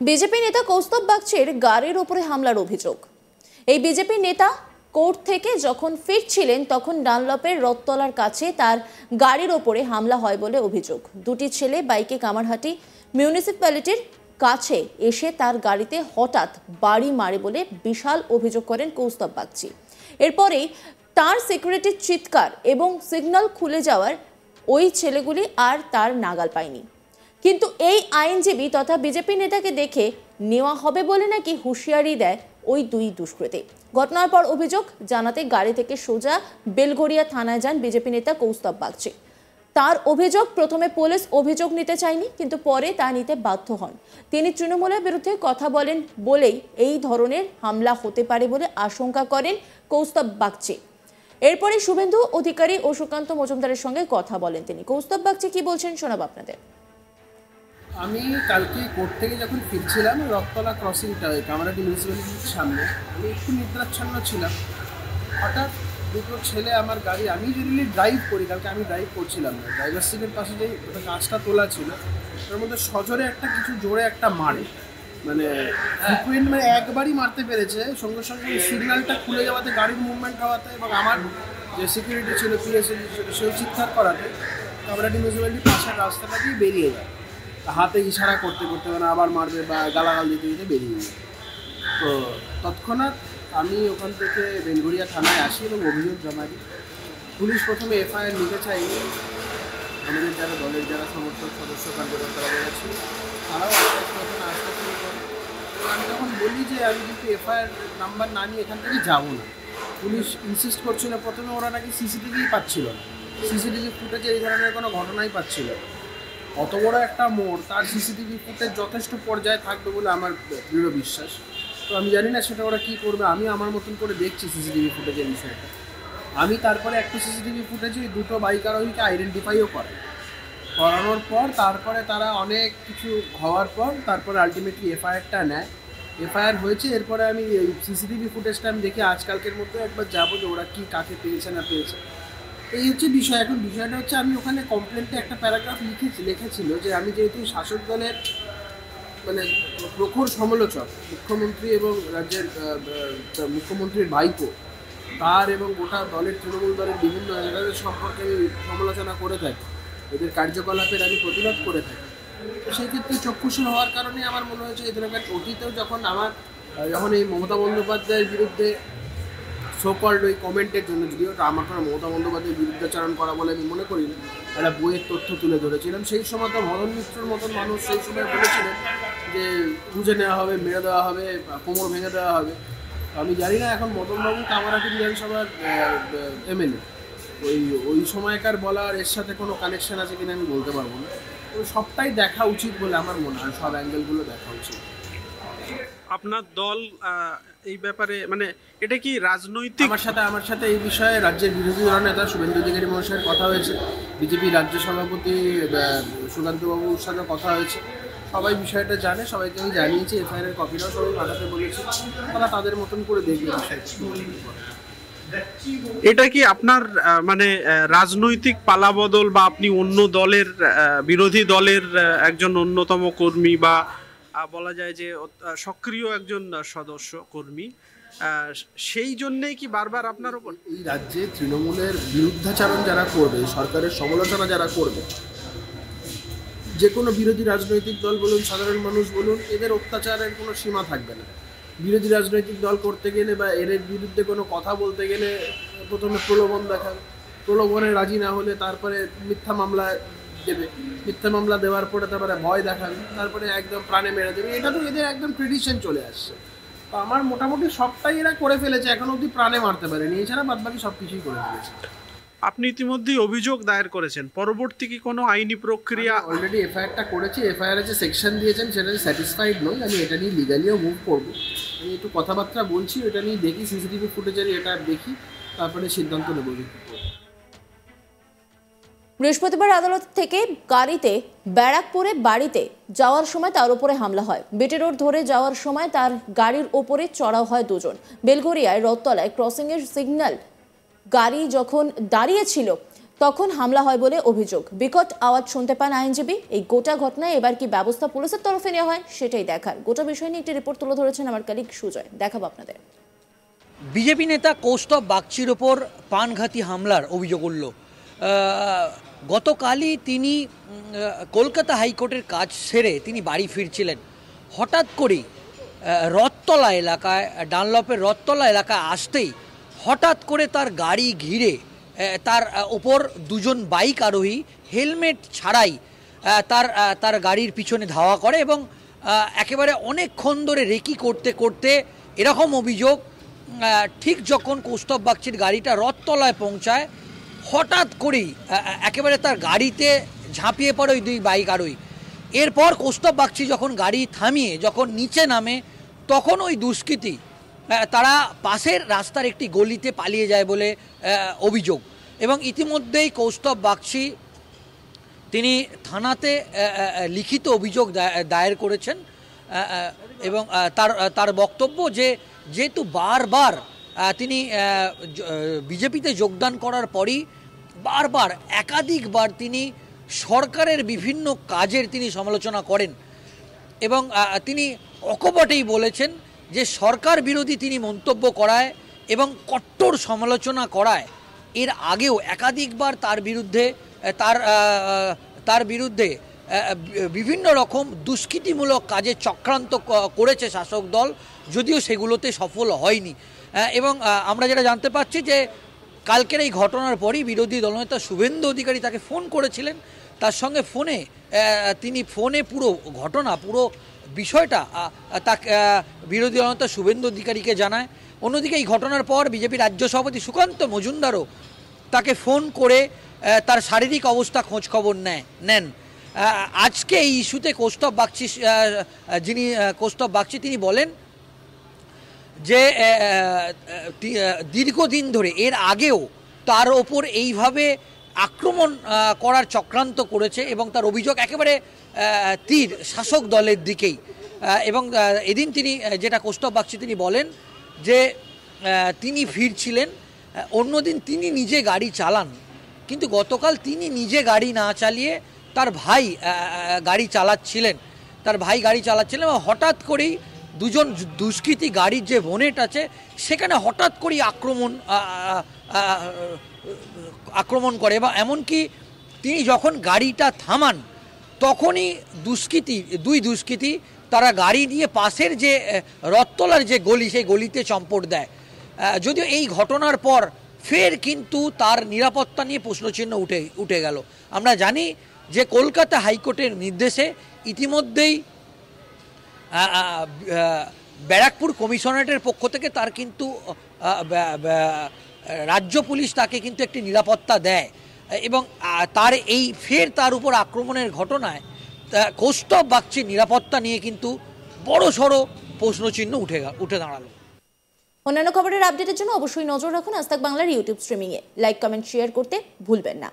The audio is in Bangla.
বিজেপি নেতা কৌস্তব বাগচির গাড়ির উপরে হামলার অভিযোগ। এই বিজেপি নেতা কোর্ট থেকে যখন ফিরছিলেন তখন ডানলপের রথতলার কাছে তার গাড়ির ওপরে হামলা হয় বলে অভিযোগ। দুটি ছেলে বাইকে কামারহাটি মিউনিসিপ্যালিটির কাছে এসে তার গাড়িতে হঠাৎ বাড়ি মারে বলে বিশাল অভিযোগ করেন কৌস্তব বাগচি। এরপরেই তার সিকিউরিটির চিৎকার এবং সিগন্যাল খুলে যাওয়ার ওই ছেলেগুলি আর তার নাগাল পায়নি। কিন্তু এই আইনজীবী তথা বিজেপি নেতাকে দেখে নেওয়া হবে বলে নাকি হুঁশিয়ারি দেয় ওই দুই দুষ্কৃতী। ঘটনার পর অভিযোগ জানাতে গাড়ি থেকে সোজা বেলঘরিয়া থানায় যান বিজেপি নেতা কৌস্তব বাগচি। তার অভিযোগ, প্রথমে পুলিশ অভিযোগ নিতে চায়নি, কিন্তু পরে তা নিতে বাধ্য হন। তিনি তৃণমূলের বিরুদ্ধে কথা বলেন বলেই এই ধরনের হামলা হতে পারে বলে আশঙ্কা করেন কৌস্তব বাগচি। এরপরে শুভেন্দু অধিকারী ও সুকান্ত মজুমদারের সঙ্গে কথা বলেন তিনি। কৌস্তব বাগচি কি বলছেন শোনাব আপনাদের। আমি কালকে কোর্ট থেকে যখন ফিরছিলাম রথতলা ক্রসিংটা কামারহাটি মিউনিসিপ্যালিটির সামনে আমি একটু নিদ্রাচ্ছন্ন ছিলাম। হঠাৎ দুটো ছেলে আমার গাড়ি, আমি জেনারেলি ড্রাইভ করি, কালকে আমি ড্রাইভ করছিলাম না, ড্রাইভার সিটের পাশে যেই কাঁচটা তোলা ছিল তার মধ্যে সজোরে একটা কিছু জোরে একটা মারে, মানে ফ্রিকুয়েন্ট, মানে একবারই মারতে পেরেছে। সঙ্গে সঙ্গে সিগন্যালটা খুলে যাওয়াতে, গাড়ির মুভমেন্ট হওয়াতে এবং আমার যে সিকিউরিটি ছিল পিএসএল ছিল সেও চিৎকার করাতে কামারহাটি মিউনিসিপ্যালিটির পাশের রাস্তাটা দিয়ে বেরিয়ে যায়। হাতে ইশারা করতে করতে মানে আবার মারবে বা গালাগাল দিতে দিতে বেরিয়ে যায়। তো তৎক্ষণাৎ আমি ওখান থেকে বেলঘরিয়া থানায় আসি এবং অভিযোগ জমা দিই। পুলিশ প্রথমে এফআইআর নিতে চাইনি, আমাদের যারা দলের যারা সমর্থক সদস্য কার্যকর্তারা বলেছে তারাও তখন আসতে শুরু করে। তো আমি তখন বলি যে আমি কিন্তু এফআইআর নাম্বার না নিয়ে এখান থেকে যাবো না। পুলিশ ইনসিস্ট করছিল, প্রথমে ওরা নাকি সিসিটিভিই পাচ্ছিল না, সিসিটিভি ফুটেজে এই ধরনের কোনো ঘটনাই পাচ্ছিল না। অত বড় একটা মোড়, তার সিসিটিভি ফুটেজ যথেষ্ট পর্যায়ে থাকবে বলে আমার দৃঢ় বিশ্বাস। তো আমি জানি না সেটা ওরা কী করবে, আমি আমার মতন করে দেখছি সিসিটিভি ফুটেজের বিষয়টা। আমি তারপরে একটা সিসিটিভি ফুটেজে ওই দুটো বাইক আরোহীকে আইডেন্টিফাইও করানোর পর তারপরে তারা অনেক কিছু হওয়ার পর তারপরে আলটিমেটলি এফআইআরটা নেয়। এফআইআর হয়েছে, এরপরে আমি সিসিটিভি ফুটেজটা আমি দেখি আজকালকের মধ্যে একবার যাবো যে ওরা কী কাকে পেয়েছে না পেয়েছে। এই হচ্ছে বিষয়। এখন বিষয়টা হচ্ছে আমি ওখানে কমপ্লেন্টে একটা প্যারাগ্রাফ লিখেছিল যে আমি যেহেতু শাসক দলের মানে প্রখর সমালোচক, মুখ্যমন্ত্রী এবং রাজ্যের মুখ্যমন্ত্রীর ভাইপো, তার এবং গোটা দলের তৃণমূল দলের বিভিন্ন এলাকাদের সম্পর্কে আমি সমালোচনা করে থাকি, এদের কার্যকলাপের আমি প্রতিবাদ করে থাকি। তো সেই ক্ষেত্রে চক্ষুশীল হওয়ার কারণে আমার মনে হয়েছে এদের অতীতেও যখন এই মমতা বন্দ্যোপাধ্যায়ের বিরুদ্ধে সোকল্ড ওই কমেন্টের জন্য, যদিও আমার কোনো মমতা বন্দ্যোপাধ্যায়ের বিরুদ্ধাচরণ করা বলে আমি মনে করি না, একটা বইয়ের তথ্য তুলে ধরেছিলাম। সেই সময় তো মদন মিত্রর মতন মানুষ সেই সময় বলেছিলেন যে বুঝে নেওয়া হবে, মেরে দেওয়া হবে, কোমর ভেঙে দেওয়া হবে। আমি জানি না এখন মদনবাবু কামারহাটি বিধানসভার এমএলএ, ওই সময়কার বলার এর সাথে কোনো কানেকশন আছে কিনা আমি বলতে পারবো না। তো সবটাই দেখা উচিত বলে আমার মনে হয়, সব অ্যাঙ্গেলগুলো দেখা উচিত। আপনার দল এই ব্যাপারে মানে এটা কি রাজনৈতিক? আমার সাথে এই বিষয়ে রাজ্যের বিরোধী দল নেতা শুভেন্দু অধিকারী মহাশয়ের কথা হয়েছে, বিজেপি রাজ্য সভাপতি সুকান্তবাবুর সাথে কথা হয়েছে। সবাই বিষয়টা জানে, সবাইকে আমি জানিয়েছি, এফআইআর কপিটাও সবাই পাঠাতে বলেছি, তারা তাদের মতন করে দেখবে বিষয়টা। এটা কি আপনার মানে রাজনৈতিক পালাবদল বা আপনি অন্য দলের বিরোধী দলের একজন অন্যতম কর্মী বা বলা যায় যে সক্রিয় একজন সদস্য কর্মী, সেই জন্যেই কি বারবার আপনার উপর এই রাজ্যে তৃণমূলের বিরুদ্ধাচরণ যারা করবে, সরকারের সমালোচনা যারা করবে, যে কোনো বিরোধী রাজনৈতিক দল বলুন, সাধারণ মানুষ বলুন, এদের অত্যাচারের কোনো সীমা থাকবে না। বিরোধী রাজনৈতিক দল করতে গেলে বা এর বিরুদ্ধে কোনো কথা বলতে গেলে প্রথমে প্রলোভন দেখাবে, প্রলোভনে রাজি না হলে তারপরে মিথ্যা মামলা দেবে, মিথ্যা মামলা দেওয়ার পরে তারপরে ভয় দেখাবে, তারপরে একদম প্রাণে মেরে দেবে। এটা তো এদের একদম ট্রেডিশন চলে আসছে। তো আমার মোটামুটি সবটাই এরা করে ফেলেছে, এখন অবধি প্রাণে মারতে পারেনি, এছাড়া বাদবাকি সব কিছুই করে ফেলেছে। আপনি ইতিমধ্যেই অভিযোগ দায়ের করেছেন, পরবর্তী কি কোনো আইনি প্রক্রিয়া? অলরেডি এফআইআরটা করেছি, এফআইআর যে সেকশন দিয়েছেন সেটা স্যাটিসফাইড নই, আমি এটা নিয়ে লিগালিও মুভ করবো। আমি একটু কথাবার্তা বলছি, এটা নিয়ে দেখি, সিসিটিভি ফুটেজের এটা দেখি, তারপরে সিদ্ধান্ত নেব। বৃহস্পতিবার আদালত থেকে গাড়িতে ব্যারাকপুরে বাড়িতে যাওয়ার সময় তার উপরে হামলা হয়। বিটি রোড ধরে যাওয়ার সময় তার গাড়ির ওপরে চড়াও হয় দুজন। বেলঘরিয়ায় রথতলায় ক্রসিংয়ের সিগন্যাল গাড়ি যখন দাঁড়িয়েছিল তখন হামলা হয় বলে অভিযোগ। বিকট আওয়াজ শুনতে পান আইনজীবী। এই গোটা ঘটনায় এবার কি ব্যবস্থা পুলিশের তরফে নেওয়া হয় সেটাই দেখার। গোটা বিষয় নিয়ে একটি রিপোর্ট তুলে ধরেছেন আমার কলিগ সুজয়, দেখাবো আপনাদের। বিজেপি নেতা কৌস্তব বাগচির ওপর প্রাণঘাতী হামলার অভিযোগ উঠল। গতকালই তিনি কলকাতা হাইকোর্টের কাজ সেরে তিনি বাড়ি ফিরছিলেন। হঠাৎ করেই রথতলা এলাকায়, ডানলপের রথতলা এলাকায় আসতেই হঠাৎ করে তার গাড়ি ঘিরে তার ওপর দুজন বাইক আরোহী হেলমেট ছাড়াই তার গাড়ির পিছনে ধাওয়া করে এবং একেবারে অনেকক্ষণ ধরে রেকি করতে করতে, এরকম অভিযোগ, ঠিক যখন কৌস্তব বাগচির গাড়িটা রথতলায় পৌঁছায় হঠাৎ করেই একেবারে তার গাড়িতে ঝাঁপিয়ে পড়ে ওই দুই বাইক আরোহী। এরপর কৌস্তব বাগচি যখন গাড়ি থামিয়ে যখন নিচে নামে তখন ওই দুষ্কৃতী তারা পাশের রাস্তার একটি গলিতে পালিয়ে যায় বলে অভিযোগ। এবং ইতিমধ্যেই কৌস্তব বাগচি তিনি থানাতে লিখিত অভিযোগ দায়ের করেছেন এবং তার বক্তব্য যে যেহেতু বারবার তিনি বিজেপিতে যোগদান করার পরই বারবার একাধিকবার তিনি সরকারের বিভিন্ন কাজের তিনি সমালোচনা করেন এবং তিনি অকপটেই বলেছেন যে সরকার বিরোধী তিনি মন্তব্য করায় এবং কট্টর সমালোচনা করায় এর আগেও একাধিকবার তার বিরুদ্ধে বিভিন্ন রকম দুষ্কৃতিমূলক কাজে চক্রান্ত করেছে শাসক দল, যদিও সেগুলোতে সফল হয়নি। এবং আমরা যেটা জানতে পারছি যে কালকের এই ঘটনার পরই বিরোধী দলনেতা শুভেন্দু অধিকারী তাকে ফোন করেছিলেন, তার সঙ্গে তিনি ফোনে পুরো ঘটনা, পুরো বিষয়টা তাকে বিরোধী দলনেতা শুভেন্দু অধিকারীকে জানায়। অন্যদিকে এই ঘটনার পর বিজেপি রাজ্য সভাপতি সুকান্ত মজুমদারও তাকে ফোন করে তার শারীরিক অবস্থা খোঁজ খবর নেন। আজকে এই ইস্যুতে কৌস্তব বাগচি তিনি বলেন যে দীর্ঘদিন ধরে এর আগেও তার ওপর এইভাবে আক্রমণ করার চক্রান্ত করেছে এবং তার অভিযোগ একেবারে তীর শাসক দলের দিকেই। এবং এদিন তিনি যেটা কৌস্তব বাগচি তিনি বলেন যে তিনি ফিরছিলেন, অন্যদিন তিনি নিজে গাড়ি চালান, কিন্তু গতকাল তিনি নিজে গাড়ি না চালিয়ে তার ভাই গাড়ি চালাচ্ছিলেন এবং হঠাৎ করেই দুজন দুষ্কৃতী গাড়ির যে বনেট আছে সেখানে হঠাৎ করেই আক্রমণ করে এবং এমনকি তিনি যখন গাড়িটা থামান তখনই দুই দুষ্কৃতী তারা গাড়ি নিয়ে পাশের যে রথতলার যে গলি সেই গলিতে চম্পট দেয়। যদিও এই ঘটনার পর ফের কিন্তু তার নিরাপত্তা নিয়ে প্রশ্নচিহ্ন উঠে গেল। আমরা জানি যে কলকাতা হাইকোর্টের নির্দেশে ইতিমধ্যেই ব্যারাকপুর কমিশনারেটের পক্ষ থেকে তার কিন্তু রাজ্য পুলিশ তাকে কিন্তু একটি নিরাপত্তা দেয় এবং তার উপর আক্রমণের ঘটনায় কৌস্তব বাগচির নিরাপত্তা নিয়ে কিন্তু বড়সড় প্রশ্নচিহ্ন উঠে দাঁড়ালো। অন্যান্য খবরের আপডেটের জন্য অবশ্যই নজর রাখুন আজ তাক বাংলার ইউটিউব স্ট্রিমিংয়ে। লাইক, কমেন্ট, শেয়ার করতে ভুলবেন না।